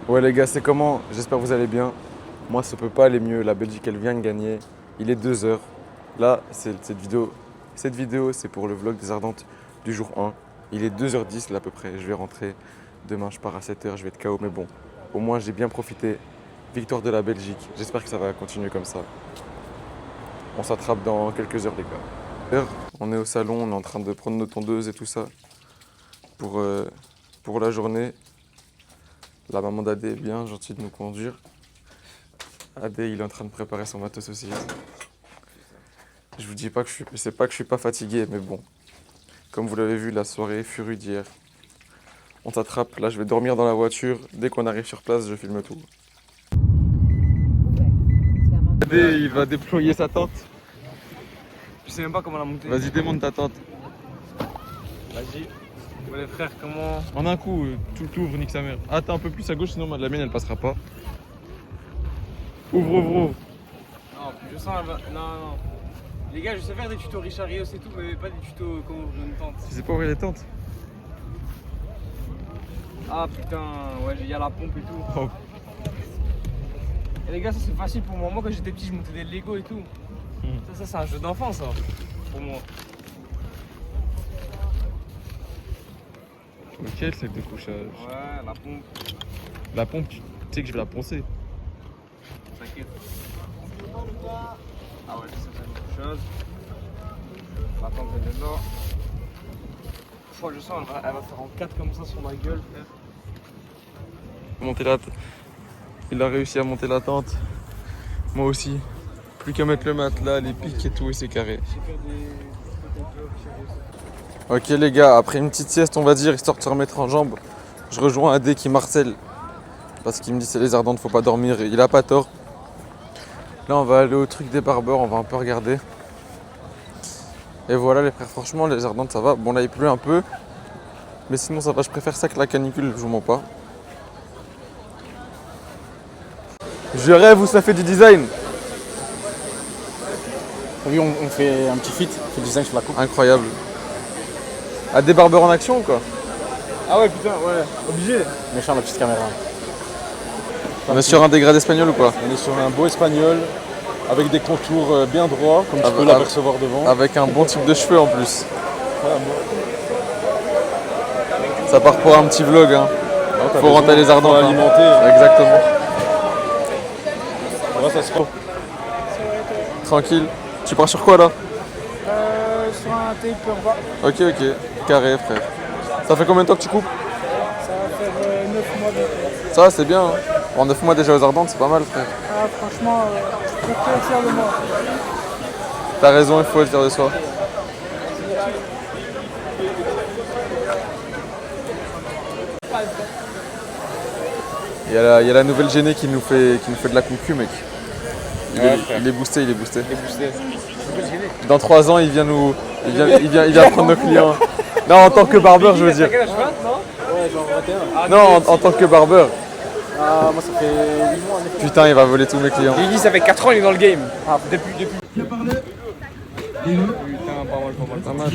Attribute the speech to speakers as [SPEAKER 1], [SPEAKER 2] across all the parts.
[SPEAKER 1] Ouais les gars, c'est comment? J'espère que vous allez bien. Moi ça peut pas aller mieux, la Belgique elle vient de gagner. Il est 2h. Là, cette vidéo c'est pour le vlog des Ardentes du jour 1. Il est 2h10 là à peu près, je vais rentrer. Demain je pars à 7h, je vais être KO mais bon. Au moins j'ai bien profité. Victoire de la Belgique, j'espère que ça va continuer comme ça. On s'attrape dans quelques heures les gars. On est au salon, on est en train de prendre nos tondeuses et tout ça pour la journée. La maman d'Adé est bien gentille de nous conduire. Adé, il est en train de préparer son matos aussi. Je vous dis pas que je suis pas fatigué, mais bon. Comme vous l'avez vu, la soirée fut rude hier. On s'attrape, là je vais dormir dans la voiture. Dès qu'on arrive sur place, je filme tout. Adé, il va déployer sa tente.
[SPEAKER 2] Je sais même pas comment la monter.
[SPEAKER 1] Vas-y, démonte ta tente.
[SPEAKER 2] Vas-y. Bon, les frères, comment...
[SPEAKER 1] En un coup, tout ouvre, nique sa mère. Attends un peu plus à gauche, sinon la mienne elle passera pas. Ouvre.
[SPEAKER 2] Non, je sens... Non. Les gars, je sais faire des tutos Richard Rios et tout, mais pas des tutos comment ouvrir une tente.
[SPEAKER 1] Tu sais pas ouvrir les tentes?
[SPEAKER 2] Ah putain, ouais, il y a la pompe et tout.
[SPEAKER 1] Oh.
[SPEAKER 2] Et les gars, ça c'est facile pour moi. Moi, quand j'étais petit, je montais des Lego et tout. Ça c'est un jeu d'enfant, ça, pour moi.
[SPEAKER 1] Ok, le sac de couchage.
[SPEAKER 2] Ouais, la pompe.
[SPEAKER 1] La pompe, tu sais que je vais la poncer.
[SPEAKER 2] T'inquiète. Ah ouais, c'est une chose. La pompe elle est là. Je sens, elle va faire en 4 comme ça sur ma gueule, frère.
[SPEAKER 1] Il a réussi à monter la tente. Moi aussi. Plus qu'à mettre le matelas, les pics et tout, et c'est carré. Ok les gars, après une petite sieste, on va dire, histoire de se remettre en jambes, je rejoins Adé qui marcelle. Parce qu'il me dit c'est les Ardentes, faut pas dormir, et il a pas tort. Là on va aller au truc des barbeurs, on va un peu regarder. Et voilà les frères, franchement les Ardentes ça va. Bon là il pleut un peu, mais sinon ça va, je préfère ça que la canicule, je vous mens pas. Je rêve où ça fait du design.
[SPEAKER 3] Oui, on fait un petit feat, on fait du design sur la coupe.
[SPEAKER 1] Incroyable. À des barbeurs en action ou quoi?
[SPEAKER 2] Ah ouais, putain, ouais, obligé.
[SPEAKER 3] Méchant la petite caméra.
[SPEAKER 1] On est sur un dégradé espagnol ou quoi?
[SPEAKER 3] On est sur un beau espagnol avec des contours bien droits, comme tu peux l'apercevoir devant.
[SPEAKER 1] Avec un bon type de cheveux en plus. Ça part pour un petit vlog. Hein. Faut rentrer les Ardentes.
[SPEAKER 3] Pour alimenter.
[SPEAKER 1] Exactement.
[SPEAKER 3] Voilà, ça se fait.
[SPEAKER 1] Tranquille. Tu pars sur quoi là?
[SPEAKER 2] Sur un taper bas.
[SPEAKER 1] Ok. Carré frère. Ça fait combien de temps que tu coupes?
[SPEAKER 2] Ça va faire 9 mois bientôt.
[SPEAKER 1] Ça c'est bien. Hein. En 9 mois déjà aux Ardentes, c'est pas mal frère.
[SPEAKER 2] Ah franchement, je suis très fier de moi.
[SPEAKER 1] T'as raison, il faut être fier de soi. Il y a la nouvelle Géné qui nous fait de la concu mec. Il est boosté. Dans 3 ans il vient prendre nos clients. Non, en tant que barbeur je veux dire.
[SPEAKER 2] Quel âge, 20, non?
[SPEAKER 3] Ouais, genre 21.
[SPEAKER 1] Non, en tant que barbeur.
[SPEAKER 3] Ah, moi ça fait 8 mois.
[SPEAKER 1] Putain, il va voler tous mes clients.
[SPEAKER 2] Il dit ça fait 4 ans, il est dans le game. Ah, depuis.
[SPEAKER 1] Putain, pas mal.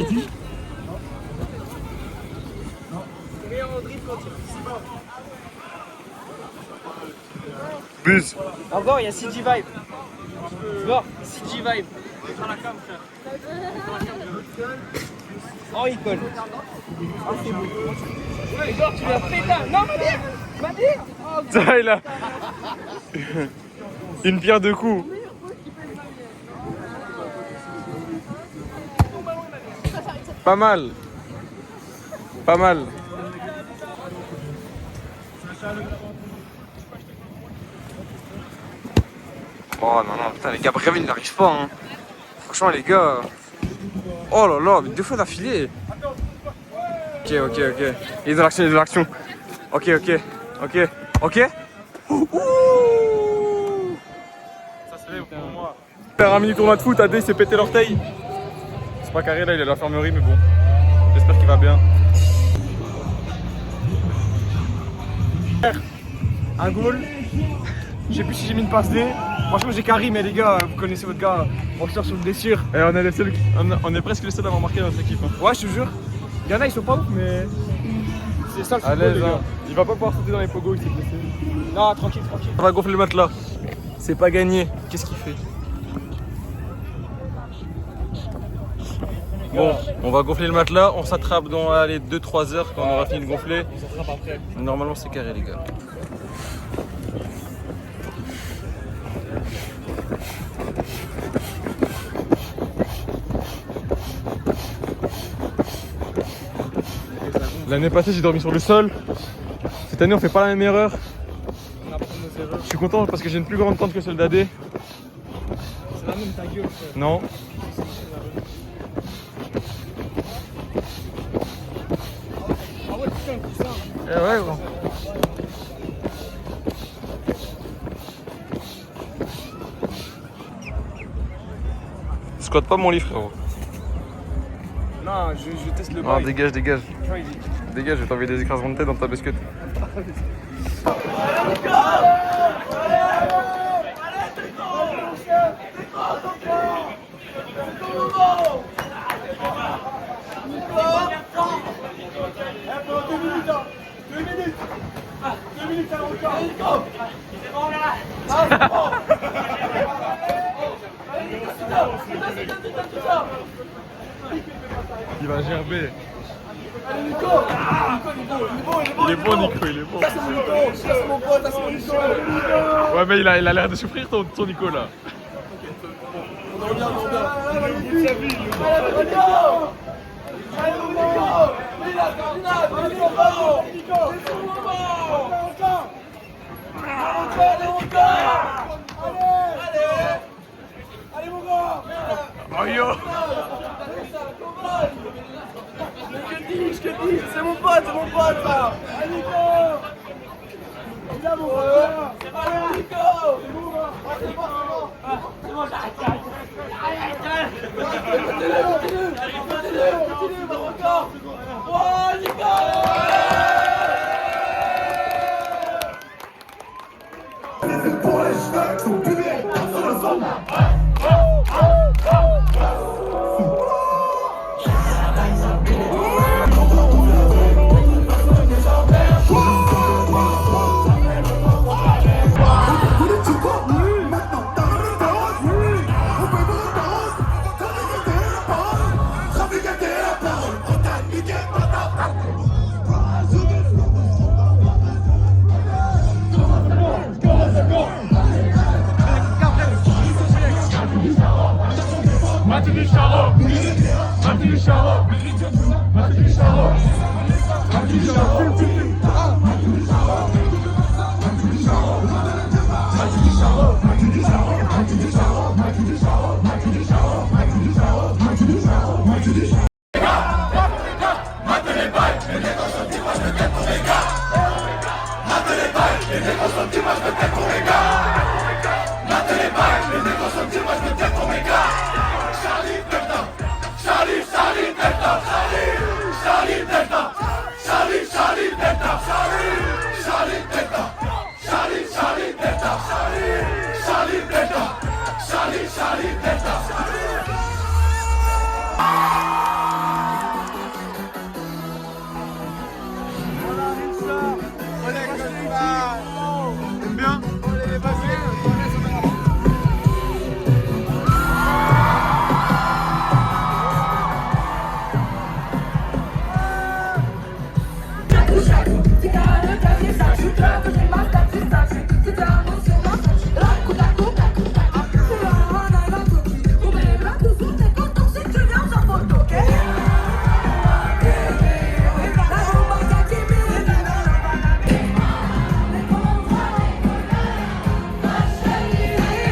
[SPEAKER 1] Bus.
[SPEAKER 2] Encore, il y a CG Vibe. Bon, CG Vibe. Sur la cam, frère. Oh, il colle. Ah, c'est beau. Ouais, Igor, tu l'as pété. Non, Madé.
[SPEAKER 1] Ça, il a une pierre deux coups. Pas mal.
[SPEAKER 2] Oh non, putain, les gars, bref, il n'arrive pas. Hein. Franchement, les gars. Oh là là, mais 2 fois d'affilée. Ok. Il est dans l'action, Ok. Ouh.
[SPEAKER 1] Ça se lève pour moi. Faire un mini tournoi de foot, Adé il s'est pété l'orteil. C'est pas carré là, il est à l'infirmerie mais bon. J'espère qu'il va bien.
[SPEAKER 2] Un goal. Je sais plus si j'ai mis une passe D. Franchement, j'ai Karim, mais les gars, vous connaissez votre gars, on sort sur une blessure.
[SPEAKER 3] Et on est presque les seuls à avoir marqué dans notre équipe. Hein.
[SPEAKER 2] Ouais, je te jure. Il y en a, ils sont pas ouf, mais c'est ça le
[SPEAKER 3] À
[SPEAKER 2] football,
[SPEAKER 3] l'aise,
[SPEAKER 2] les gars.
[SPEAKER 3] hein. Il va pas pouvoir sauter dans les pogos, il s'est blessé.
[SPEAKER 2] Non, tranquille, tranquille.
[SPEAKER 3] On va gonfler le matelas. C'est pas gagné. Qu'est-ce qu'il fait? Bon, on va gonfler le matelas. On s'attrape dans les 2-3 heures quand on aura fini de gonfler. Normalement, c'est carré, les gars. L'année passée, j'ai dormi sur le sol. Cette année, on fait pas la même erreur. Je suis content parce que j'ai une plus grande tente que celle d'Adé.
[SPEAKER 2] C'est la même ta gueule, frère.
[SPEAKER 3] Non.
[SPEAKER 2] Ah ouais, putain, c'est ça.
[SPEAKER 3] Eh ouais, gros. Squatte pas mon lit, frérot.
[SPEAKER 2] Non, je teste le
[SPEAKER 3] Non,
[SPEAKER 2] bail.
[SPEAKER 3] dégage, dégage.
[SPEAKER 2] Tu vois, il dit.
[SPEAKER 3] Dégage, je vais t'envoyer des écrasements de tête dans ta biscuit. Il va gerber. Il est bon, Nico, il est bon. Ouais, mais il a l'air de souffrir ton Nico là. Oh yo!
[SPEAKER 2] C'est mon pote là. Allez Nico. Il a mon pote. Allez Nico. C'est bon, c'est bon, j'arrête. Continue, encore. Oh Nico.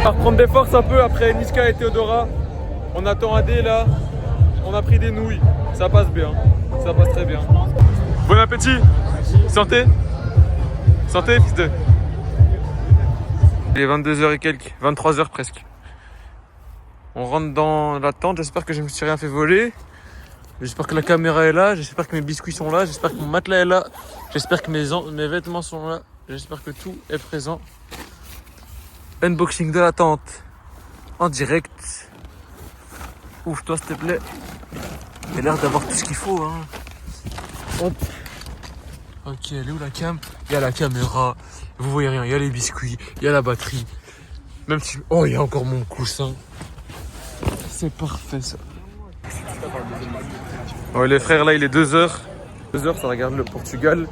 [SPEAKER 3] On va reprendre des forces un peu après Niska et Théodora. On attend Adé là. On a pris des nouilles. Ça passe bien. Ça passe très bien. Bon appétit. Santé. Santé, fils de. Il est 22h et quelques. 23h presque. On rentre dans la tente. J'espère que je me suis rien fait voler. J'espère que la caméra est là. J'espère que mes biscuits sont là. J'espère que mon matelas est là. J'espère que mes vêtements sont là. J'espère que tout est présent. Unboxing de la tente en direct. Ouvre-toi s'il te plaît. Il a l'air d'avoir tout ce qu'il faut. Hein. Hop. Ok, elle est où la cam? Il y a la caméra. Vous voyez rien, il y a les biscuits, il y a la batterie. Même si... Oh, il y a encore mon coussin. C'est parfait ça. Ouais, les frères, là, il est 2h. 2h, ça regarde le Portugal.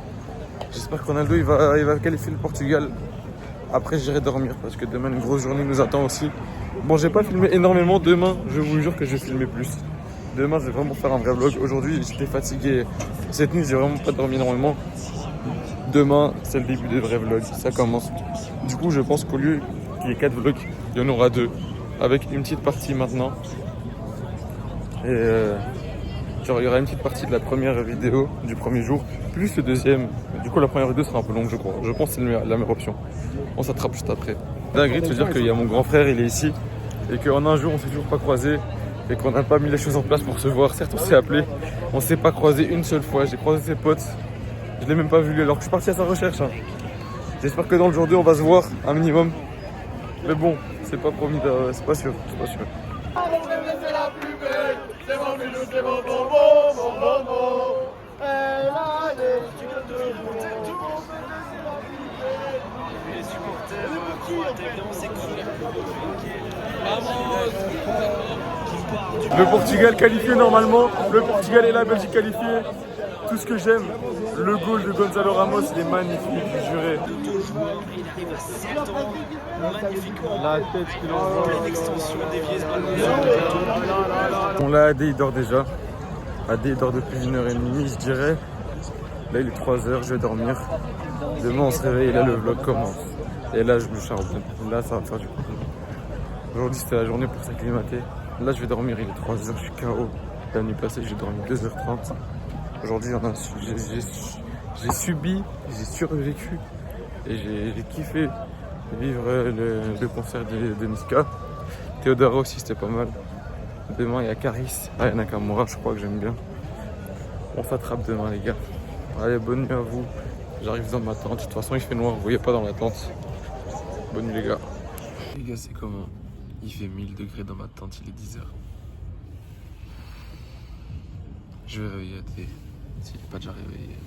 [SPEAKER 3] J'espère que Ronaldo, il va qualifier le Portugal. Après, j'irai dormir parce que demain, une grosse journée nous attend aussi. Bon, j'ai pas filmé énormément. Demain, je vous jure que je vais filmer plus. Demain, je vais vraiment faire un vrai vlog. Aujourd'hui, j'étais fatigué. Cette nuit, j'ai vraiment pas dormi énormément. Demain, c'est le début des vrais vlogs. Ça commence. Du coup, je pense qu'au lieu qu'il y ait 4 vlogs, il y en aura 2. Avec une petite partie maintenant. Et genre, il y aura une petite partie de la première vidéo du premier jour, plus le deuxième. Du coup, la première vidéo sera un peu longue, je crois. Je pense que c'est la meilleure option. On s'attrape juste après. Dinguerie de se dire qu'il y a mon grand frère, il est ici. Et qu'en un jour, on s'est toujours pas croisés. Et qu'on n'a pas mis les choses en place pour se voir. Certes, on s'est appelé. On s'est pas croisé une seule fois. J'ai croisé ses potes. Je l'ai même pas vu lui alors que je suis parti à sa recherche. Hein. J'espère que dans le jour 2, on va se voir un minimum. Mais bon, c'est pas promis, c'est pas sûr. C'est pas sûr. Le Portugal qualifié normalement, le Portugal et la Belgique qualifiés. Tout ce que j'aime, le goal de Gonzalo Ramos, il est magnifique, juré. La tête qu'il envoie. Bon là, AD il dort déjà. AD il dort depuis 1h30 je dirais. Là il est 3h, je vais dormir. Demain on se réveille et là le vlog commence. Et là je me charbonne. Là ça va me faire du coup. Aujourd'hui c'était la journée pour s'acclimater. Là je vais dormir, il est 3h, je suis KO. La nuit passée j'ai dormi 2h30. Aujourd'hui j'ai subi, j'ai survécu. Et j'ai kiffé vivre le concert de Niska. Théodora aussi c'était pas mal. Demain il y a Caris, il y a Nakamura, je crois que j'aime bien. On s'attrape demain les gars. Allez, bonne nuit à vous. J'arrive dans ma tente. De toute façon, il fait noir, vous voyez pas dans la tente. Bonne nuit, les gars. Les gars, c'est comment? Il fait 1000 degrés dans ma tente, il est 10h. Je vais réveiller AD, s'il n'est pas déjà réveillé.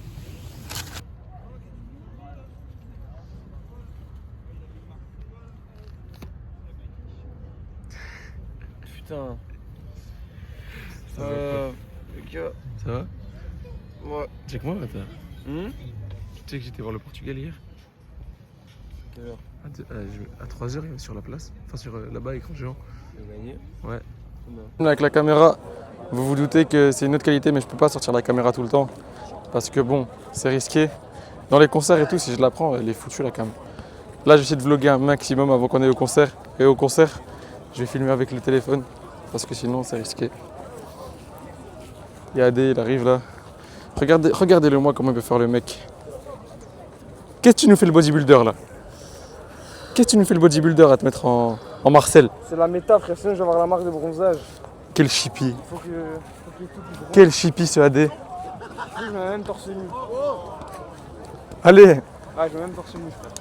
[SPEAKER 2] Putain.
[SPEAKER 3] Ça va
[SPEAKER 2] les gars.
[SPEAKER 3] Ça va?
[SPEAKER 2] Ouais.
[SPEAKER 3] Check moi, bâtard. Tu sais que j'étais voir le Portugal hier?
[SPEAKER 2] Quelle heure?
[SPEAKER 3] À 3h, il est sur la place. Enfin, sur là-bas, écran géant.
[SPEAKER 2] Il a gagné?
[SPEAKER 3] Ouais. Avec la caméra, vous vous doutez que c'est une autre qualité, mais je peux pas sortir la caméra tout le temps. Parce que bon, c'est risqué. Dans les concerts et tout, si je la prends, elle est foutue la cam. Là, je vais essayer de vlogger un maximum avant qu'on aille au concert. Et au concert, je vais filmer avec le téléphone. Parce que sinon, c'est risqué. Il y a AD, il arrive là. Regardez-le moi comment il peut faire le mec. Qu'est-ce que tu nous fais le bodybuilder là? Qu'est-ce que tu nous fais le bodybuilder à te mettre en Marcel?
[SPEAKER 2] C'est la méta, frère, sinon je vais avoir la marque de bronzage.
[SPEAKER 3] Quel chippie.
[SPEAKER 2] Faut que tout bronze.
[SPEAKER 3] Quel chippie ce AD.
[SPEAKER 2] Je mets même torse nu.
[SPEAKER 3] Allez.
[SPEAKER 2] Ah, je mets même torse nu, frère.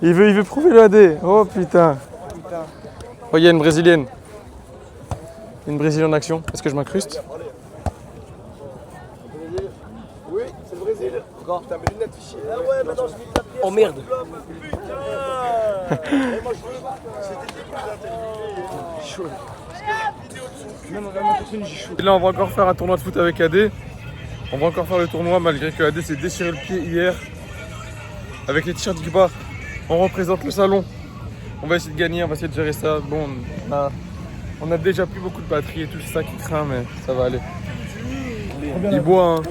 [SPEAKER 3] Il veut prouver le AD. Oh putain.
[SPEAKER 2] Putain.
[SPEAKER 3] Oh, il y a une brésilienne. Une brésilienne en action. Est-ce que je m'incruste?
[SPEAKER 2] Oui, c'est le Brésil. Encore. Putain, mes lunettes fichier. Ah ouais, maintenant je vais taper. Oh merde. Putain. Moi je veux. C'était chaud.
[SPEAKER 3] Et là, on va encore faire un tournoi de foot avec AD. On va encore faire le tournoi malgré que AD s'est déchiré le pied hier. Avec les t-shirts du bas, on représente le salon. On va essayer de gagner, on va essayer de gérer ça. Bon, on a déjà plus beaucoup de batterie et tout ça qui craint, mais ça va aller. Il boit, hein.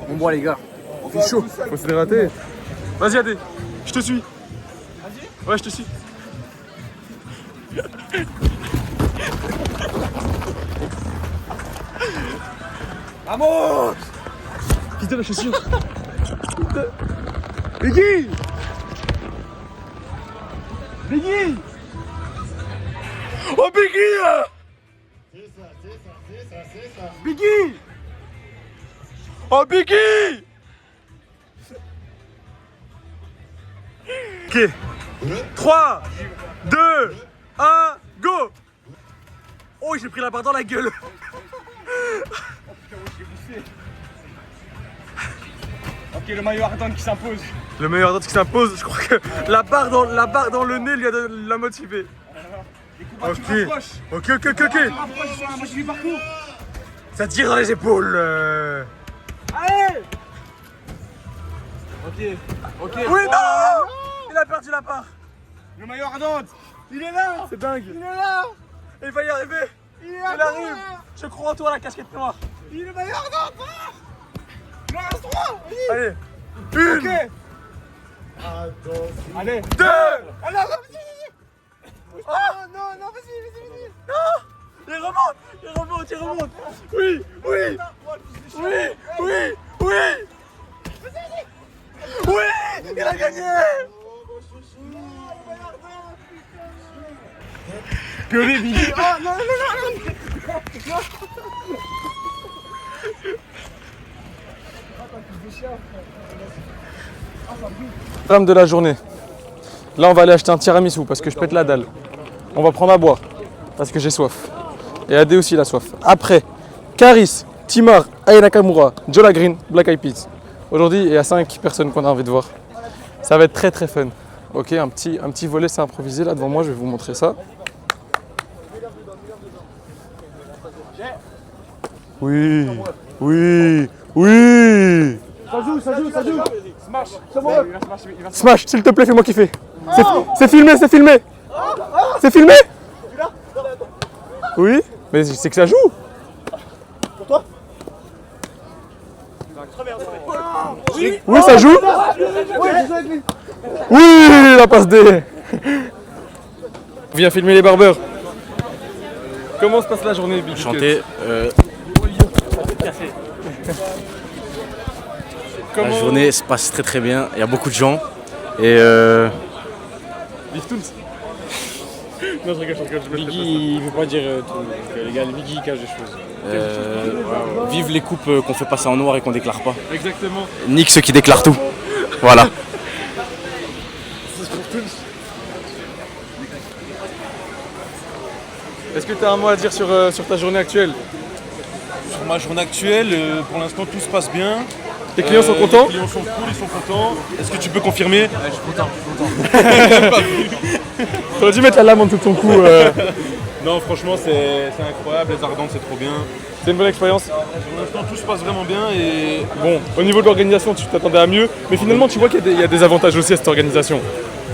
[SPEAKER 2] On boit, les gars. On fait chaud.
[SPEAKER 3] Faut se les rater. Vas-y, AD, je te suis. Ouais, je te suis.
[SPEAKER 2] Vamos!
[SPEAKER 3] Putain, la chaussure. Biggie! Biggie! Oh, Biggie! C'est ça. Biggie! Oh, Biggie! Ok. 3, 2, 1, go. Oh, j'ai pris la barre dans la gueule.
[SPEAKER 2] Ok, le maillot ardent qui s'impose.
[SPEAKER 3] Le meilleur d'entre qui s'impose, je crois que la barre dans le nez l'a motivé. Ok. Ok. Ça tire dans les épaules.
[SPEAKER 2] Allez. Ok.
[SPEAKER 3] Oui, non. Il a perdu la barre.
[SPEAKER 2] Le maillot ardent. Il est là.
[SPEAKER 3] C'est dingue.
[SPEAKER 2] Il est là.
[SPEAKER 3] Il va y arriver.
[SPEAKER 2] Il
[SPEAKER 3] arrive. Je crois en toi, la casquette noire.
[SPEAKER 2] Il est le maillot ardent. Il en reste 3.
[SPEAKER 3] Allez. Une.
[SPEAKER 2] Ok. Allez.
[SPEAKER 3] 2.
[SPEAKER 2] Ah non, vas-y.
[SPEAKER 3] Ah.
[SPEAKER 2] Non, vas-y.
[SPEAKER 3] Non. Il remonte. Oui. Il a gagné.
[SPEAKER 2] Gueulez, Billy. Oh non.
[SPEAKER 3] Femme de la journée. Là, on va aller acheter un tiramisu parce que je pète la dalle. On va prendre à boire parce que j'ai soif. Et Adé aussi, il a soif. Après, Caris, Timar, Aya Nakamura, Jola Green, Black Eyed Peas. Aujourd'hui, il y a 5 personnes qu'on a envie de voir. Ça va être très très fun. Ok, un petit volet, c'est improvisé. Là, devant moi, je vais vous montrer ça. Oui.
[SPEAKER 2] Ça joue. Smash.
[SPEAKER 3] Smash, s'il te plaît, fais-moi kiffer. C'est filmé. C'est filmé. Oui, mais c'est que ça joue.
[SPEAKER 2] Pour toi.
[SPEAKER 3] Oui, ça joue. Oui, la passe D. On vient filmer les barbeurs. Comment se passe la journée, Big
[SPEAKER 4] Chanter. La journée se passe très très bien, il y a beaucoup de gens et
[SPEAKER 3] Non, je rigole.
[SPEAKER 5] Biggie, il veut pas dire tout. Donc, les gars, Biggie il cache des choses.
[SPEAKER 4] vive les coupes qu'on fait passer en noir et qu'on déclare pas.
[SPEAKER 3] Exactement.
[SPEAKER 4] Nique ceux qui déclarent tout. Voilà.
[SPEAKER 3] Est-ce que tu as un mot à dire sur ta journée actuelle?
[SPEAKER 5] Sur ma journée actuelle, pour l'instant tout se passe bien.
[SPEAKER 3] Tes clients sont contents?
[SPEAKER 5] Les clients sont cool, ils sont contents. Est-ce que tu peux confirmer?
[SPEAKER 2] Je suis content.
[SPEAKER 3] T'aurais dû mettre la lame en dessous de ton cou.
[SPEAKER 5] Non, franchement c'est incroyable, les Ardentes c'est trop bien.
[SPEAKER 3] C'est une bonne expérience.
[SPEAKER 5] Pour l'instant tout se passe vraiment bien et
[SPEAKER 3] Bon, au niveau de l'organisation, tu t'attendais à mieux, mais finalement, tu vois qu'il y a des avantages aussi à cette organisation.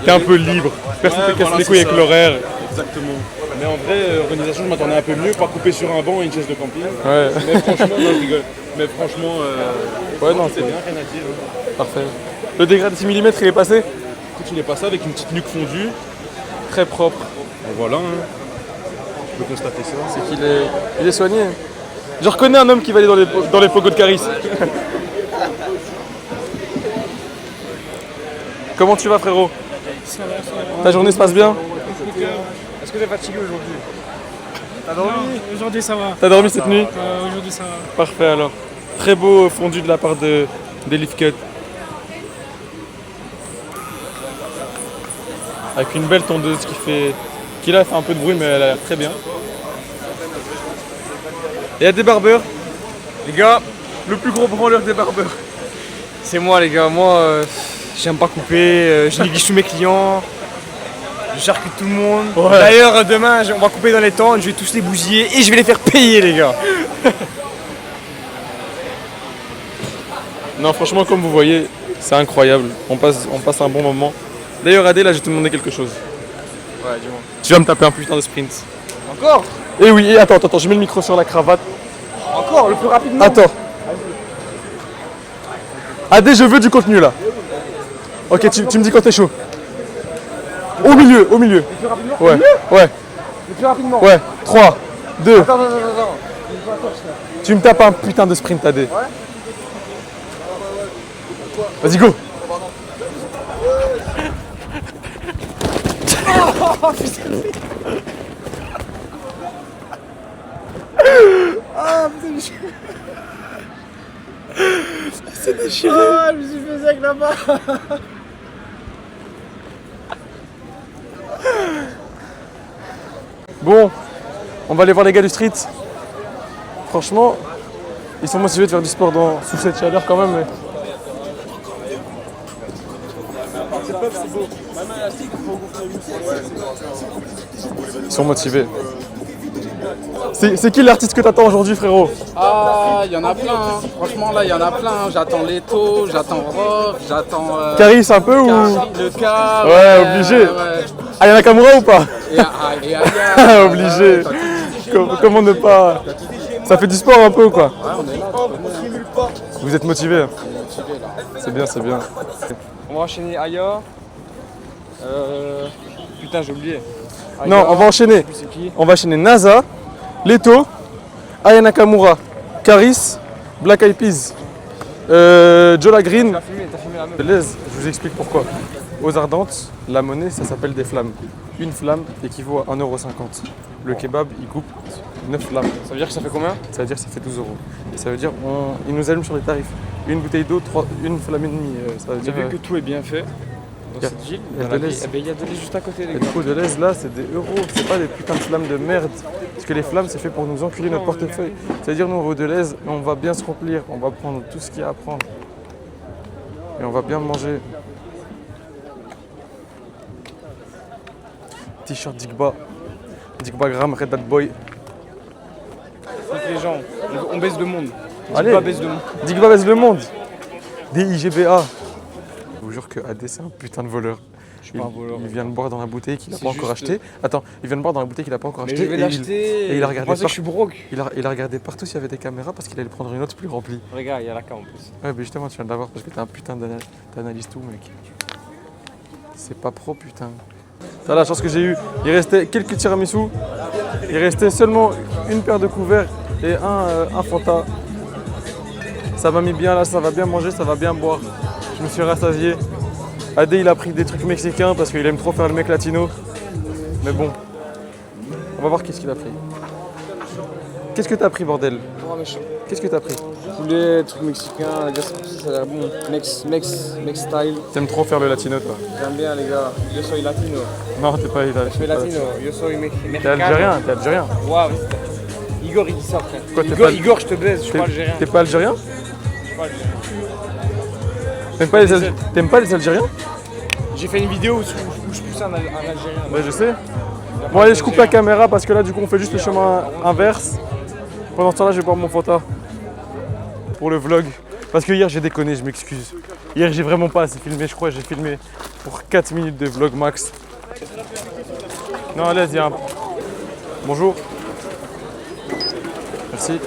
[SPEAKER 3] T'es un peu libre, personne ne te casse
[SPEAKER 5] voilà,
[SPEAKER 3] les couilles
[SPEAKER 5] c'est
[SPEAKER 3] avec
[SPEAKER 5] ça.
[SPEAKER 3] l'horaire.
[SPEAKER 5] exactement. Mais en vrai, organisation, je m'attendais un peu mieux, pas couper sur un banc et une chaise de camping.
[SPEAKER 3] Ouais,
[SPEAKER 5] Mais franchement, non, je rigole. Mais franchement,
[SPEAKER 3] ouais, non,
[SPEAKER 5] c'est bien, rien à dire.
[SPEAKER 3] parfait. Le dégradé 6 mm, il est passé?
[SPEAKER 5] Écoute, il est passé avec une petite nuque fondue.
[SPEAKER 3] Très propre.
[SPEAKER 5] Et voilà, hein. Tu peux constater ça.
[SPEAKER 3] C'est qu'il est, il est soigné. Je reconnais un homme qui va aller dans les pogos de Caris. Comment tu vas, frérot?
[SPEAKER 6] Ça va.
[SPEAKER 3] Ta journée se passe bien?
[SPEAKER 2] Est-ce que t'es fatigué aujourd'hui? T'as
[SPEAKER 6] Non,
[SPEAKER 2] dormi?
[SPEAKER 6] aujourd'hui ça va.
[SPEAKER 3] T'as dormi cette nuit?
[SPEAKER 6] Aujourd'hui ça va.
[SPEAKER 3] Parfait alors. Très beau fondu de la part d'Elif Cut. Avec une belle tondeuse qui là fait un peu de bruit mais elle a l'air très bien. Et il y a des barbeurs. Les gars, le plus gros branleur des barbeurs.
[SPEAKER 2] C'est moi les gars, moi j'aime pas couper, je néglige tous mes clients, je charcute tout le monde.
[SPEAKER 3] Ouais.
[SPEAKER 2] D'ailleurs demain on va couper dans les temps, je vais tous les bousiller et je vais les faire payer les gars.
[SPEAKER 3] Non franchement comme vous voyez, c'est incroyable. On passe un bon moment. D'ailleurs Adé, là je vais te demander quelque chose.
[SPEAKER 2] Ouais dis-moi.
[SPEAKER 3] Tu vas me taper un putain de sprint.
[SPEAKER 2] Encore?
[SPEAKER 3] Et oui, et attends, je mets le micro sur la cravate.
[SPEAKER 2] Encore, le plus rapidement.
[SPEAKER 3] Attends. Adé, je veux du contenu là. Ok, tu me dis quand t'es chaud. Au milieu. Ouais, ouais,
[SPEAKER 2] Le plus rapidement.
[SPEAKER 3] ouais. 3, 2.
[SPEAKER 2] Attends.
[SPEAKER 3] Tu me tapes un putain de sprint, Adé. Vas-y, go.
[SPEAKER 2] Ah, je me suis fait avec la main.
[SPEAKER 3] Bon, on va aller voir les gars du street. Franchement, ils sont motivés de faire du sport sous cette chaleur quand même. Mais... Ils sont motivés. C'est qui l'artiste que t'attends aujourd'hui, frérot?
[SPEAKER 6] Ah, il y en a plein. Hein. Franchement, là, il y en a plein. Hein. J'attends Leto, j'attends Rof, j'attends.
[SPEAKER 3] Caris un peu ou?
[SPEAKER 6] Le cas.
[SPEAKER 3] Ouais, obligé.
[SPEAKER 6] Ouais.
[SPEAKER 3] Aya Nakamura ou pas?
[SPEAKER 6] Et Aya.
[SPEAKER 3] Obligé. Comment ne pas? Ça fait du sport un peu ou quoi?
[SPEAKER 6] Ouais, on est là.
[SPEAKER 3] Vous êtes motivés? C'est bien, c'est bien.
[SPEAKER 2] On va enchaîner Aya. Putain, j'ai oublié. Aya,
[SPEAKER 3] Non, on va enchaîner.
[SPEAKER 2] je sais plus c'est qui.
[SPEAKER 3] On va enchaîner NASA, Leto, Aya Nakamura, Caris, Black Eyed Peas, Jola Green.
[SPEAKER 2] T'as filmé la meuf.
[SPEAKER 3] Deleuze, je vous explique pourquoi. Aux Ardentes, la monnaie, ça s'appelle des flammes. Une flamme équivaut à 1,50 €. Le kebab, il coupe 9 flammes.
[SPEAKER 2] Ça veut dire que ça fait combien?
[SPEAKER 3] Ça veut dire que ça fait 12 €. Et ça veut dire ils nous allument sur les tarifs. Une bouteille d'eau, une flamme et demie. Ça veut
[SPEAKER 2] J'ai
[SPEAKER 3] dire
[SPEAKER 2] vu que tout est bien fait dans
[SPEAKER 3] y a-
[SPEAKER 2] cette ville.
[SPEAKER 3] y a
[SPEAKER 2] Dans la
[SPEAKER 3] Deleuze.
[SPEAKER 2] ville. Eh ben, il y a Deleuze juste à côté, les
[SPEAKER 3] Et
[SPEAKER 2] gars.
[SPEAKER 3] du coup, Deleuze, là, c'est des euros. C'est pas des putains de flammes de merde. Parce que les flammes, c'est fait pour nous enculer notre portefeuille. C'est-à-dire, nous, on va au Deleuze et on va bien se remplir. On va prendre tout ce qu'il y a à prendre. Et on va bien manger. T-shirt Digba. Digba Gram, Red Hat Boy.
[SPEAKER 2] Donc les gens, on baisse de monde.
[SPEAKER 3] Allez.
[SPEAKER 2] Digba baisse de monde.
[SPEAKER 3] Digba baisse le monde. DIGBA. Je vous jure que AD, c'est un putain de voleur.
[SPEAKER 2] Je suis pas un voleur.
[SPEAKER 3] Il vient de boire dans la bouteille qu'il n'a
[SPEAKER 2] C'est
[SPEAKER 3] pas encore
[SPEAKER 2] juste-
[SPEAKER 3] acheté. Attends, il vient de boire dans la bouteille qu'il n'a pas encore
[SPEAKER 2] Mais
[SPEAKER 3] acheté.
[SPEAKER 2] je vais
[SPEAKER 3] et
[SPEAKER 2] l'acheter.
[SPEAKER 3] et il a regardé
[SPEAKER 2] Moi, c'est que
[SPEAKER 3] par-
[SPEAKER 2] je suis broke.
[SPEAKER 3] il a regardé partout s'il y avait des caméras parce qu'il allait prendre une autre plus remplie.
[SPEAKER 2] Regarde, il y a la cam en plus.
[SPEAKER 3] Ouais, mais justement, tu viens de l'avoir parce que t'es un putain d'analyse tout, mec. C'est pas pro, putain. T'as la chance que j'ai eu. Il restait quelques tiramisu. Il restait seulement une paire de couverts et un Fanta. Ça m'a mis bien là, ça va bien manger, ça va bien boire. Je me suis rassasié. Adé, il a pris des trucs mexicains parce qu'il aime trop faire le mec latino. Mais bon, on va voir qu'est-ce qu'il a pris. Qu'est-ce que t'as pris, bordel? Qu'est-ce que t'as pris?
[SPEAKER 2] Poulet, trucs mexicains, les gars, ça a l'air bon. Mex style.
[SPEAKER 3] T'aimes trop faire le latino, toi?
[SPEAKER 2] J'aime bien, les gars. Yo soy latino.
[SPEAKER 3] Non, t'es pas
[SPEAKER 2] Je suis latino. Yo soy mexicano.
[SPEAKER 3] T'es algérien, t'es algérien.
[SPEAKER 2] Waouh. Igor, il dit ça, frère.
[SPEAKER 3] Quoi, t'es pas-
[SPEAKER 2] Igor, je te baise, je suis pas algérien.
[SPEAKER 3] T'es pas algérien?
[SPEAKER 2] Je suis pas algérien.
[SPEAKER 3] T'aimes pas les Algériens?
[SPEAKER 2] J'ai fait une vidéo où je pousse un Algérien.
[SPEAKER 3] Ouais, je sais. Bon, allez, je coupe la caméra parce que là, du coup, on fait juste le chemin inverse. Pendant ce temps-là, je vais boire mon Fanta pour le vlog. Parce que hier, j'ai déconné, je m'excuse. Hier, j'ai vraiment pas assez filmé, je crois. J'ai filmé pour 4 minutes de vlog max. Non, allez, viens. Bonjour. Merci.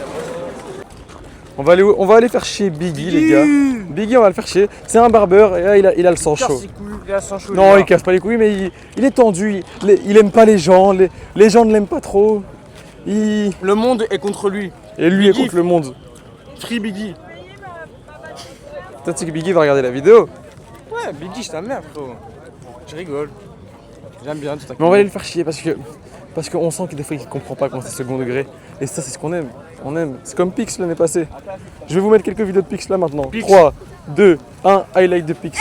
[SPEAKER 3] On va aller faire chier Biggie, les gars. Biggie, on va le faire chier. C'est un barbeur et là, il a le sang chaud.
[SPEAKER 2] Il a sang chaud.
[SPEAKER 3] Non, il casse pas les couilles, mais il est tendu. Il aime pas les gens. Les gens ne l'aiment pas trop.
[SPEAKER 2] Le monde est contre lui.
[SPEAKER 3] Et lui
[SPEAKER 2] Biggie.
[SPEAKER 3] écoute le monde.
[SPEAKER 2] Free Biggie.
[SPEAKER 3] Peut-être que Biggie va regarder la vidéo.
[SPEAKER 2] Ouais, Biggie, je t'aime, frérot. Je rigole. J'aime bien tout à
[SPEAKER 3] Mais on va aller le faire chier parce qu'on sent que des fois il comprend pas quand c'est second degré. Et ça, c'est ce qu'on aime. On aime. C'est comme Pix l'année passée. Je vais vous mettre quelques vidéos de Pix là maintenant.
[SPEAKER 2] Pix.
[SPEAKER 3] 3, 2, 1, highlight de Pix.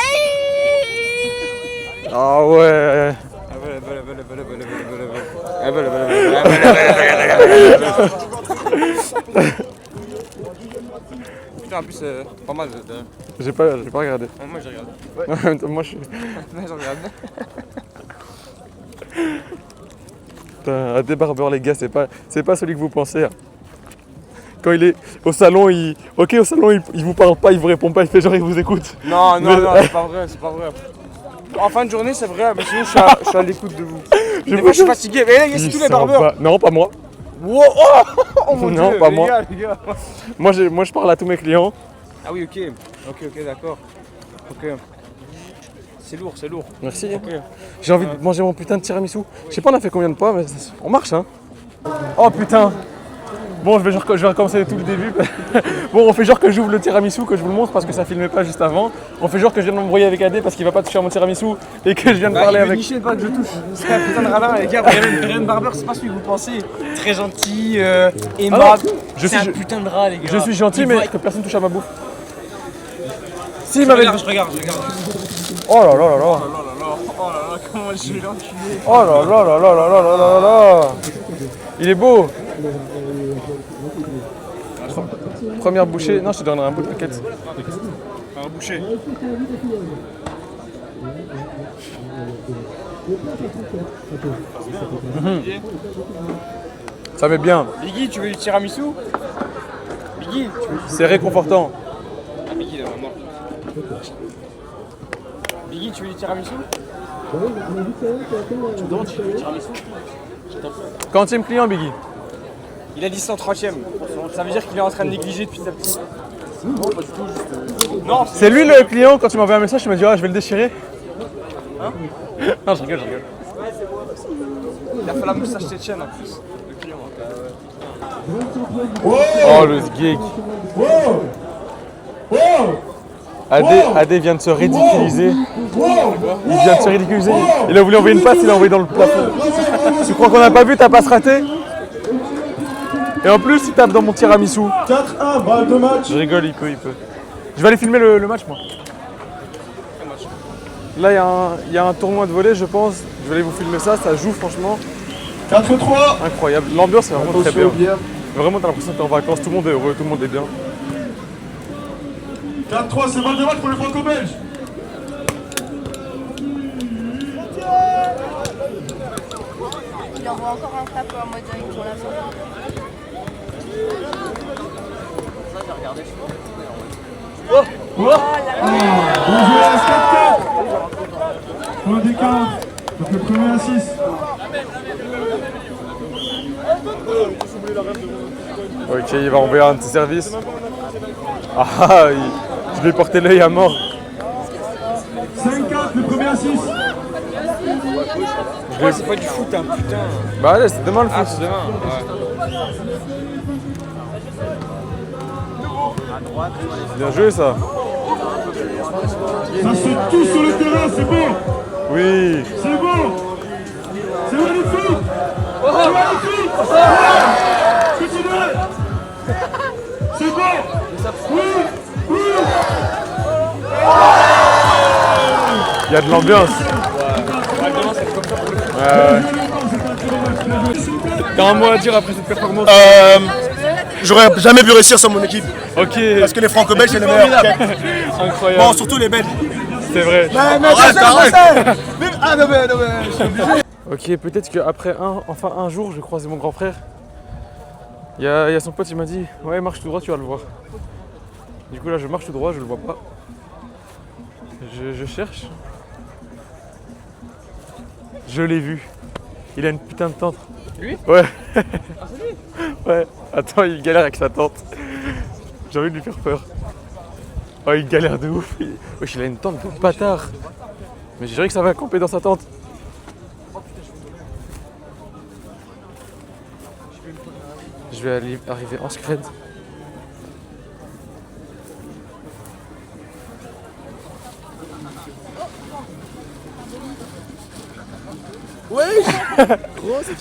[SPEAKER 3] Ah ouais.
[SPEAKER 2] Putain, en plus, pas mal.
[SPEAKER 3] J'ai pas regardé.
[SPEAKER 2] Moi, j'ai regardé.
[SPEAKER 3] En même temps, moi, je suis.
[SPEAKER 2] Moi, j'ai regardé.
[SPEAKER 3] Putain, un débarbeur, les gars, c'est pas celui que vous pensez. Hein. Quand il est au salon, il vous parle pas, il vous répond pas, il fait genre il vous écoute.
[SPEAKER 2] Non,
[SPEAKER 3] Mais-
[SPEAKER 2] c'est pas vrai, c'est pas vrai. En fin de journée, c'est vrai, mais sinon, je suis à l'écoute de vous.
[SPEAKER 3] Je
[SPEAKER 2] Des
[SPEAKER 3] vous
[SPEAKER 2] fois, je suis
[SPEAKER 3] jure.
[SPEAKER 2] fatigué. Mais là, c'est tous les barbeurs.
[SPEAKER 3] Non, pas moi.
[SPEAKER 2] Wow, oh mon
[SPEAKER 3] Non,
[SPEAKER 2] dieu,
[SPEAKER 3] pas
[SPEAKER 2] les
[SPEAKER 3] moi.
[SPEAKER 2] gars, les gars.
[SPEAKER 3] Moi, je parle à tous mes clients.
[SPEAKER 2] Ah oui, ok. Ok, d'accord. Ok. C'est lourd, c'est lourd.
[SPEAKER 3] Merci.
[SPEAKER 2] Ok.
[SPEAKER 3] J'ai envie de manger mon putain de tiramisu. Je sais pas, on a fait combien de pas, mais on marche, hein. Oh putain. Bon, je vais recommencer tout le début. Bon, on fait genre que j'ouvre le tiramisu, que je vous le montre parce que ça filmait pas juste avant. On fait genre que je viens de m'embrouiller avec Adé parce qu'il va pas toucher à mon tiramisu et que je viens de parler avec.
[SPEAKER 2] Nicher pas que je touche. C'est un putain de radin, les gars. Brian Barber, c'est pas celui que vous pensez. Très gentil, aimable.
[SPEAKER 3] Alors, je
[SPEAKER 2] C'est
[SPEAKER 3] suis-
[SPEAKER 2] un putain de rat, les gars.
[SPEAKER 3] Je suis gentil,
[SPEAKER 2] Il
[SPEAKER 3] mais
[SPEAKER 2] voit-
[SPEAKER 3] que personne touche à ma bouffe. Si, il m'avait.
[SPEAKER 2] je regarde.
[SPEAKER 3] Oh là là là là.
[SPEAKER 2] Oh là là, comment je vais l'enculer.
[SPEAKER 3] Oh là là là là là là là là là. Il est beau. Première bouchée. Non, je te donnerai un bout de paquette.
[SPEAKER 5] Un boucher.
[SPEAKER 3] Ça met bien.
[SPEAKER 2] Biggie, tu veux du tiramisu? Biggie, tu veux...
[SPEAKER 3] C'est réconfortant.
[SPEAKER 2] Ah, Biggie, là, vraiment. Biggie, tu veux du tiramisu?
[SPEAKER 3] Quantième client, Biggie?
[SPEAKER 2] Il a dit 130e. Ça veut dire qu'il est en train de négliger depuis sa petite. Non, pas du tout, juste. Non,
[SPEAKER 3] C'est lui le client, quand tu m'as envoyé un message, tu m'as dit ah, je vais le déchirer. Hein? Non, je rigole, je rigole.
[SPEAKER 2] il a fait la moustache tchétchène en plus. Le client.
[SPEAKER 3] Oh, le geek. AD vient de se ridiculiser. Il vient de se ridiculiser. Il a voulu envoyer une passe, il l'a envoyé dans le plafond. Tu crois qu'on n'a pas vu ta passe ratée? Et en plus, il tape dans mon tiramisu.
[SPEAKER 7] 4-1, balle de match.
[SPEAKER 3] Je rigole, il peut. Je vais aller filmer le match, moi. Là, il y a un tournoi de volley, je pense. Je vais aller vous filmer ça, ça joue franchement
[SPEAKER 7] 4-3.
[SPEAKER 3] incroyable. L'ambiance est vraiment très bien.
[SPEAKER 7] Attention, bien.
[SPEAKER 3] Vraiment, t'as l'impression que t'es en vacances, tout le monde est heureux, tout le monde est bien.
[SPEAKER 7] 4-3, c'est balle de match pour les franco-belges.
[SPEAKER 8] Il envoie encore un frappe en mode direct pour la fin.
[SPEAKER 7] Bien joué à 4-4. Point d'écart. Donc le premier à 6.
[SPEAKER 3] Ok, il va envoyer un petit service. Ah, je lui ai porté l'œil à mort.
[SPEAKER 7] 5-4, le premier à 6.
[SPEAKER 2] C'est pas du foot, hein, putain.
[SPEAKER 3] Bah allez, c'est demain le foot.
[SPEAKER 2] Ah, c'est demain. Ouais.
[SPEAKER 3] Bien joué ça.
[SPEAKER 7] Ça se touche sur le terrain, c'est bon.
[SPEAKER 3] Oui.
[SPEAKER 7] C'est bon. C'est magnifique. C'est magnifique. Continuez. C'est bon. Oui. Oui.
[SPEAKER 3] Il y a de l'ambiance. T'as un mot à dire après cette performance?
[SPEAKER 5] J'aurais jamais pu réussir sans mon équipe.
[SPEAKER 3] Ok.
[SPEAKER 5] Parce que les franco-belges, c'est les meilleurs.
[SPEAKER 3] Incroyable.
[SPEAKER 5] Bon, surtout les belges.
[SPEAKER 3] C'est vrai.
[SPEAKER 5] Ah non, mais.
[SPEAKER 3] Ok, peut-être qu'après un jour, je vais croiser mon grand frère. Il y a son pote, il m'a dit ouais, marche tout droit, tu vas le voir. Du coup, là, je marche tout droit, je le vois pas. Je cherche. Je l'ai vu. Il a une putain de tente.
[SPEAKER 2] Lui?
[SPEAKER 3] Ouais. Ah, c'est lui? Ouais. Attends, il galère avec sa tente. J'ai envie de lui faire peur. Oh, il galère de ouf. Wesh, il a une tente de bâtard. Mais je dirais que ça va camper dans sa tente. Je vais arriver en scred.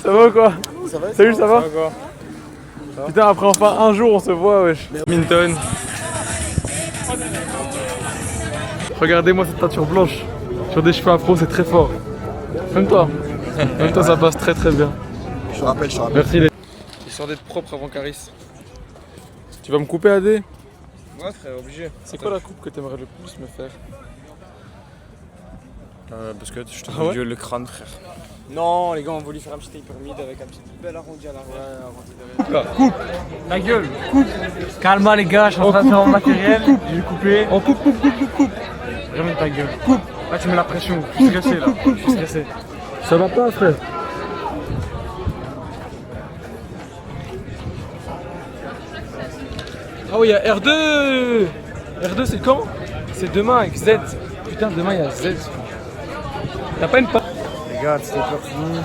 [SPEAKER 3] Ça va ou quoi? Ça va. Salut, ça va? Putain, après enfin un jour on se voit, wesh. Minton. Regardez-moi cette teinture blanche sur des cheveux afro, c'est très fort. Même toi, ça passe très très bien.
[SPEAKER 5] Je te rappelle.
[SPEAKER 3] Merci les. Histoire d'être propre avant Caris. Tu vas me couper, AD?
[SPEAKER 2] Ouais, frère, obligé.
[SPEAKER 3] C'est quoi la coupe que t'aimerais le plus me faire?
[SPEAKER 2] Parce que je te
[SPEAKER 3] Ah ouais
[SPEAKER 2] vieux le crâne, frère. Non, les gars, on voulu faire un petit taper mid avec un petit bel arrondi à l'arrière.
[SPEAKER 3] Coupe.
[SPEAKER 2] Ta gueule, coupe. Calme les gars, je suis en train de faire mon matériel. Je vais couper.
[SPEAKER 3] On coupe.
[SPEAKER 2] Vraiment ta gueule. Coupe. Là, tu mets la pression. Je suis stressé là. Je suis stressé.
[SPEAKER 3] Ça va pas, frère? Ah oui, il y a R2. R2, c'est quand?
[SPEAKER 2] C'est demain avec Z. Putain, demain il y a Z.
[SPEAKER 3] T'as pas une patte?
[SPEAKER 2] Les gars, c'était pas fini.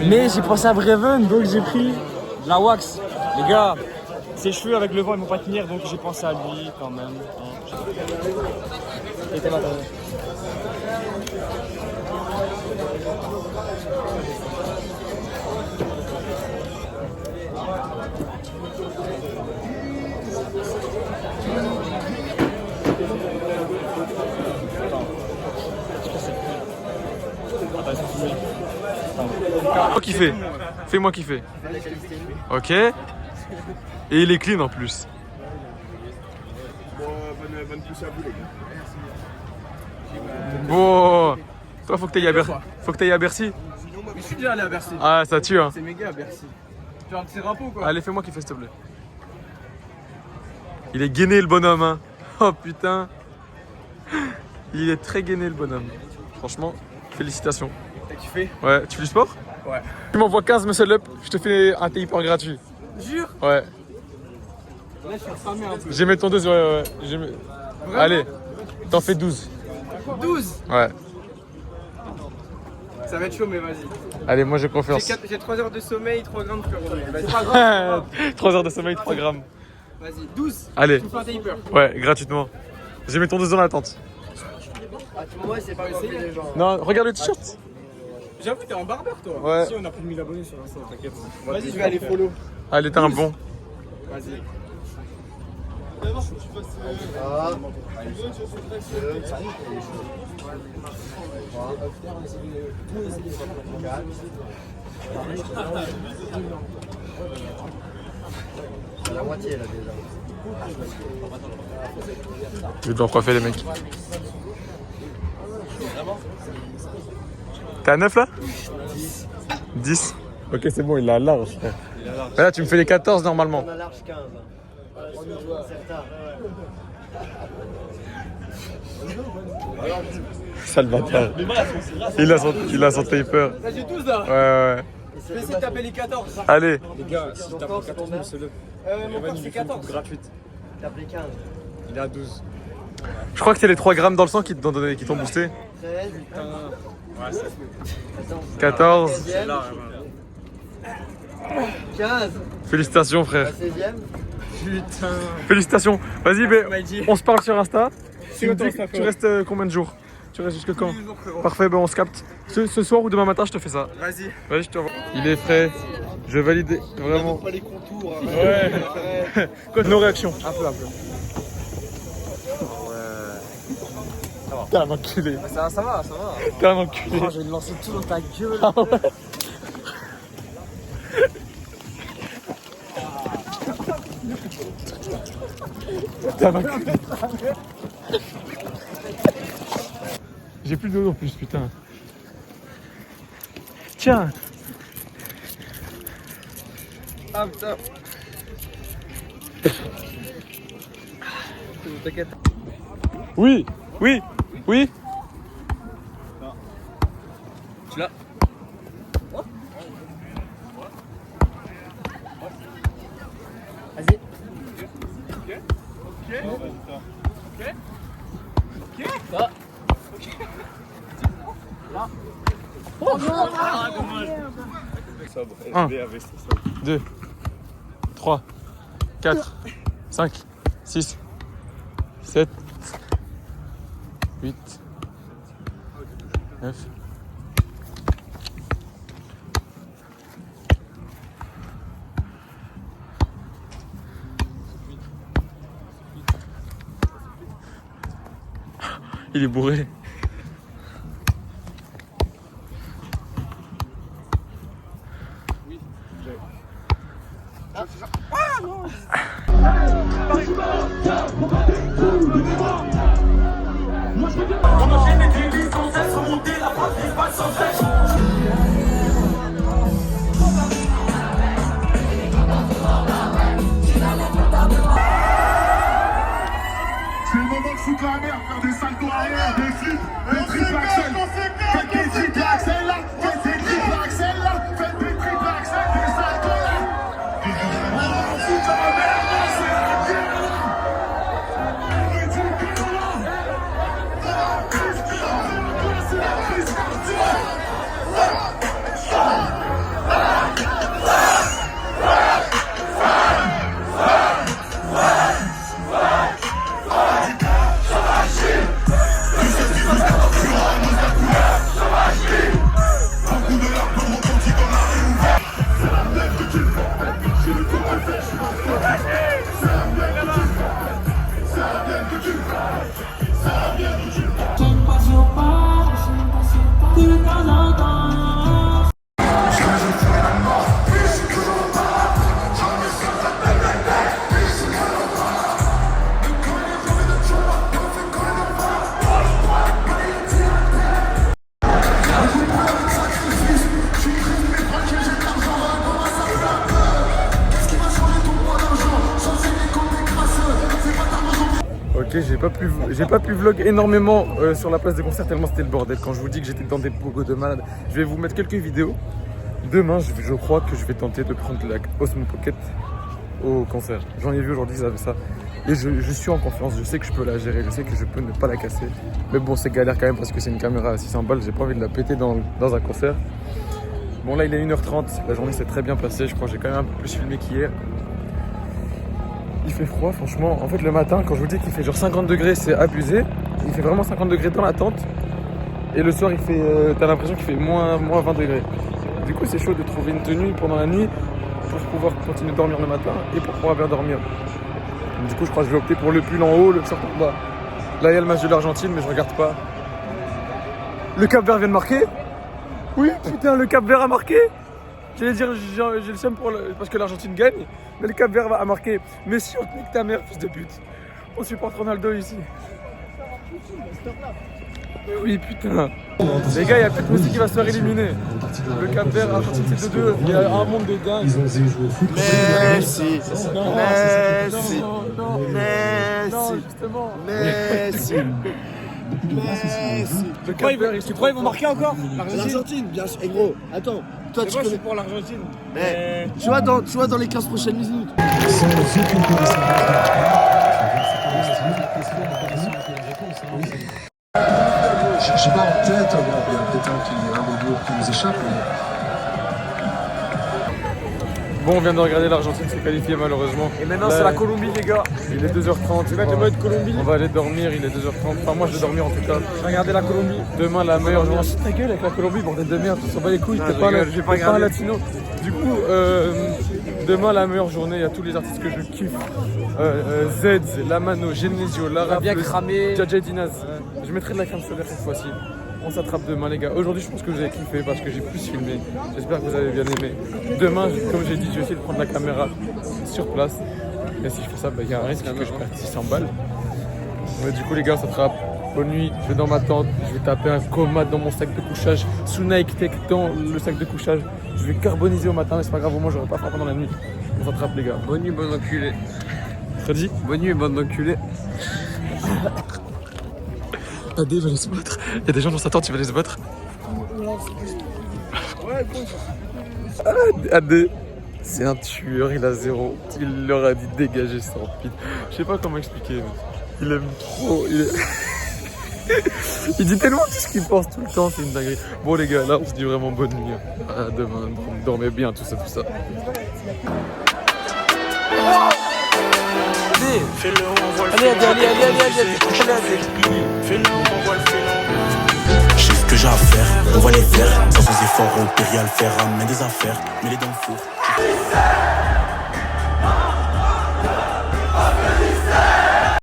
[SPEAKER 2] Mais j'ai pensé à Breven, donc j'ai pris de la wax. Les gars, ses cheveux avec le vent ils vont pas tenir, donc j'ai pensé à lui quand même. Il était matériel.
[SPEAKER 3] Faut kiffer. Fais-moi kiffer. Ok. Et il est clean en plus.
[SPEAKER 5] Bonne pousse à vous, les gars.
[SPEAKER 3] Bon. Toi, faut que t'ailles à Bercy. Faut que t'ailles à Bercy.
[SPEAKER 6] Mais je suis déjà allé à Bercy.
[SPEAKER 3] Ah, ça tue, hein.
[SPEAKER 6] C'est méga à Bercy. Tu as un petit drapeau quoi.
[SPEAKER 3] Allez, fais-moi kiffer, s'il te plaît. Il est gainé, le bonhomme, hein. Oh putain. Il est très gainé, le bonhomme. Franchement, félicitations.
[SPEAKER 6] T'as kiffé?
[SPEAKER 3] Ouais, tu fais du sport?
[SPEAKER 6] Ouais.
[SPEAKER 3] Tu m'envoies 15 muscle-up, je te fais un taper gratuit.
[SPEAKER 6] Jure?
[SPEAKER 3] Ouais.
[SPEAKER 6] Là je suis affamé un peu.
[SPEAKER 3] J'ai mes tondeuses, ouais. Allez, t'en fais 12.
[SPEAKER 6] 12?
[SPEAKER 3] Ouais.
[SPEAKER 6] Ça va être chaud mais vas-y.
[SPEAKER 3] Allez, moi j'ai confiance.
[SPEAKER 6] J'ai 3 heures de sommeil, 3 grammes de frérot. Vas-y, 3 grammes.
[SPEAKER 3] 3 heures de sommeil, 3 grammes.
[SPEAKER 6] Vas-y, 12.
[SPEAKER 3] Allez.
[SPEAKER 6] Tu me fais un taper.
[SPEAKER 3] Ouais, gratuitement. J'ai mes tondeuses dans l'attente.
[SPEAKER 6] Ah, tu vois, c'est pas essayé les gens.
[SPEAKER 3] Non, regarde le t-shirt.
[SPEAKER 6] J'avoue que t'es un barbeur toi.
[SPEAKER 3] Ouais.
[SPEAKER 5] Si, on a plus de 1000 abonnés sur Insta, t'inquiète.
[SPEAKER 6] Vas-y, je vais aller follow.
[SPEAKER 3] Allez, t'es un bon.
[SPEAKER 6] Vas-y.
[SPEAKER 9] La moitié là déjà.
[SPEAKER 3] Je vais devoir coiffer les mecs. T'es à 9 là? 10. Ok, c'est bon, il a large, frère. Mais là, tu me fais les 14 normalement.
[SPEAKER 9] On a large 15. Certain.
[SPEAKER 3] Sale bâtard. Il a son taper.
[SPEAKER 6] Là j'ai 12 là.
[SPEAKER 3] Ouais.
[SPEAKER 6] Je vais essayer de taper les 14.
[SPEAKER 5] Les gars, si t'as pas 14, c'est le.
[SPEAKER 6] Mon corps c'est 14.
[SPEAKER 5] Gratuite.
[SPEAKER 9] T'as pris 15.
[SPEAKER 5] Il est à 12.
[SPEAKER 3] Je crois que c'est les 3 grammes dans le sang qui t'ont donné, qui t'ont boosté.
[SPEAKER 9] 13.
[SPEAKER 5] Ouais, c'est
[SPEAKER 3] 14.
[SPEAKER 9] 16e. 15.
[SPEAKER 3] Félicitations, frère.
[SPEAKER 9] La 16e.
[SPEAKER 6] Putain.
[SPEAKER 3] Félicitations. Vas-y, on se parle sur Insta. Tu me
[SPEAKER 6] ton
[SPEAKER 3] dis
[SPEAKER 6] Insta,
[SPEAKER 3] que tu restes combien de jours? Tu restes jusque quand? Parfait, on se capte. Ce soir ou demain matin, je te fais ça.
[SPEAKER 6] Vas-y.
[SPEAKER 3] Vas-y, je te revois. Il est frais. Je valide vraiment.
[SPEAKER 9] Pas les contours.
[SPEAKER 3] Ouais. Quoi, nos réactions?
[SPEAKER 6] Un peu.
[SPEAKER 3] T'es un enculé.
[SPEAKER 6] Ça va.
[SPEAKER 3] T'es un enculé.
[SPEAKER 6] Je vais te lancer tout dans ta gueule.
[SPEAKER 3] Ah ouais. T'es un enculé. J'ai plus d'eau en plus, putain. Tiens.
[SPEAKER 6] Ah putain. T'inquiète.
[SPEAKER 3] Oui.
[SPEAKER 6] Tu l'as? Vas-y.
[SPEAKER 5] Sobre.
[SPEAKER 3] 1,
[SPEAKER 5] SB avec ça, sobre.
[SPEAKER 3] 2, 3, 4, 5, 6, 7, 8, 9. Il est bourré.
[SPEAKER 7] C'est le moment de foutre la merde, faire des saltos arrière, des flips, des triple axel. Faites des triple axel là, faites des triple axel là, faites des triple axel, des saltos là. On va foutre la merde là, c'est la guerre là. C'est la crise cardiaque.
[SPEAKER 3] Ok, j'ai pas pu vlog énormément sur la place des concerts tellement c'était le bordel. Quand je vous dis que j'étais dans des pogos de malade, je vais vous mettre quelques vidéos. Demain, je crois que je vais tenter de prendre la Osmo Pocket au concert. J'en ai vu aujourd'hui, ils avaient ça. Et je suis en confiance, je sais que je peux la gérer, je sais que je peux ne pas la casser. Mais bon, c'est galère quand même parce que c'est une caméra à 600 balles, j'ai pas envie de la péter dans un concert. Bon là, il est 1h30, la journée s'est très bien passée, je crois que j'ai quand même un peu plus filmé qu'hier. Il fait froid, franchement. En fait, le matin, quand je vous dis qu'il fait genre 50 degrés, c'est abusé. Il fait vraiment 50 degrés dans la tente. Et le soir, il fait, t'as l'impression qu'il fait moins 20 degrés. Du coup, c'est chaud de trouver une tenue pendant la nuit pour pouvoir continuer de dormir le matin et pour pouvoir bien dormir. Du coup, je crois que je vais opter pour le pull en haut, le short en bas. Là, il y a le match de l'Argentine, mais je regarde pas. Le Cap-Vert vient de marquer. Oui, putain, le Cap-Vert a marqué. J'allais dire, j'ai le seum parce que l'Argentine gagne, mais le Cap-Vert a marqué. Mais si on te nique ta mère, fils de pute. On supporte Ronaldo ici. Oui, putain. Les gars, il y a peut-être Messi qui va se faire éliminer. Le Cap-Vert, l'Argentine, c'est 2-2. Il y a un monde de dingue.
[SPEAKER 7] Messi.
[SPEAKER 3] Messi.
[SPEAKER 7] Justement. Messi.
[SPEAKER 3] Le Cap-Vert,
[SPEAKER 6] Tu crois qu'ils vont marquer encore?
[SPEAKER 7] L'Argentine, bien sûr. Et gros, attends. Toi, tu connais
[SPEAKER 3] pour l'Argentine.
[SPEAKER 7] Mais tu vois dans les 15 prochaines minutes.
[SPEAKER 10] J'ai pas en tête, il y a peut-être un mot qui nous échappe.
[SPEAKER 3] Bon, on vient de regarder l'Argentine se qualifier malheureusement.
[SPEAKER 2] Et maintenant, c'est la Colombie, les gars.
[SPEAKER 3] Il est 2h30. Tu vas te mettre Colombie. On va aller dormir, il est 2h30. Enfin, moi je vais dormir en tout cas. Je vais regarder la Colombie. Demain, la meilleure journée. Ta gueule avec la Colombie, bordel de merde. Tu s'en bats les couilles. T'es pas un latino. Du coup, demain, la meilleure journée. Il y a tous les artistes que je kiffe. Zed, Lamano, Genesio, Lara,
[SPEAKER 2] bien cramé.
[SPEAKER 3] Djadja Dinaz. Je mettrai de la crème solaire cette fois-ci. On s'attrape demain les gars. Aujourd'hui je pense que vous avez kiffé parce que j'ai plus filmé. J'espère que vous avez bien aimé. Demain, comme j'ai dit, je vais essayer de prendre la caméra sur place. Et si je fais ça, il y a un risque que je perde 600 balles. Mais du coup les gars, on s'attrape. Bonne nuit, je vais dans ma tente. Je vais taper un coma dans mon sac de couchage. Sous Nike Tech dans le sac de couchage. Je vais carboniser au matin mais c'est pas grave, au moins j'aurai pas faim pendant la nuit. On s'attrape les gars.
[SPEAKER 2] Bonne nuit, bon enculé.
[SPEAKER 3] T'as dit?
[SPEAKER 2] Bonne nuit, bon enculé.
[SPEAKER 3] AD va aller se battre. Il y a des gens dans sa tente, il va aller se battre. AD, c'est un tueur, il a 0. Il leur a dit dégager sans pite. Je sais pas comment expliquer, mais il aime trop. Il dit tellement tout ce qu'il pense tout le temps, c'est une dinguerie. Bon les gars, là on se dit vraiment bonne nuit. À demain, dormez bien, tout ça, tout ça.
[SPEAKER 11] Fais-le, on voit le allez. Fais-le, on voit le phénomène. Je sais ce que j'ai à faire, on va les faire. Sans efforts, au pire, y'a le faire, ramène des affaires, mets-les dans le four.